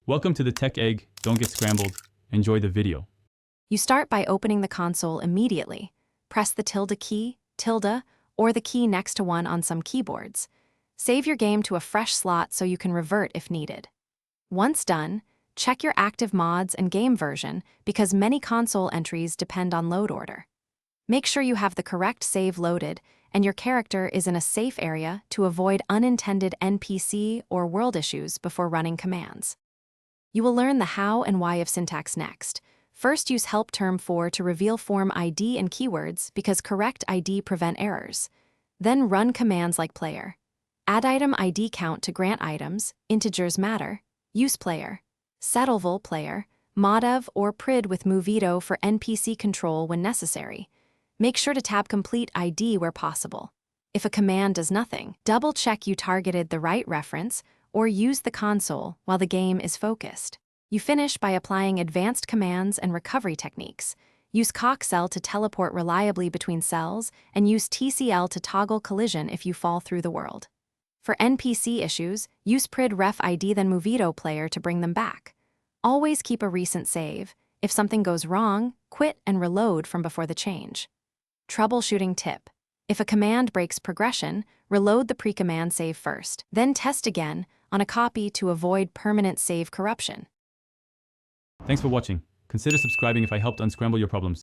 Welcome to the Tech Egg. Don't get scrambled. Enjoy the video. You start by opening the console immediately. Press the tilde key, tilde, or the key next to one on some keyboards. Save your game to a fresh slot so you can revert if needed. Once done, check your active mods and game version because many console entries depend on load order. Make sure you have the correct save loaded and your character is in a safe area to avoid unintended NPC or world issues before running commands. You will learn the how and why of syntax next. First, use help term for to reveal form ID and keywords because correct ID prevent errors. Then run commands like player. Add item ID count to grant items, integers matter, use player, settlevil player, modev or prid with movito for NPC control when necessary. Make sure to tab complete ID where possible. If a command does nothing, double-check you targeted the right reference or use the console while the game is focused. You finish by applying advanced commands and recovery techniques. Use coxcell to teleport reliably between cells and use TCL to toggle collision if you fall through the world. For NPC issues, use prid ref ID then movito player to bring them back. Always keep a recent save. If something goes wrong, quit and reload from before the change. Troubleshooting tip. If a command breaks progression, reload the pre-command save first, then test again on a copy to avoid permanent save corruption. Thanks for watching. Consider subscribing if I helped unscramble your problems.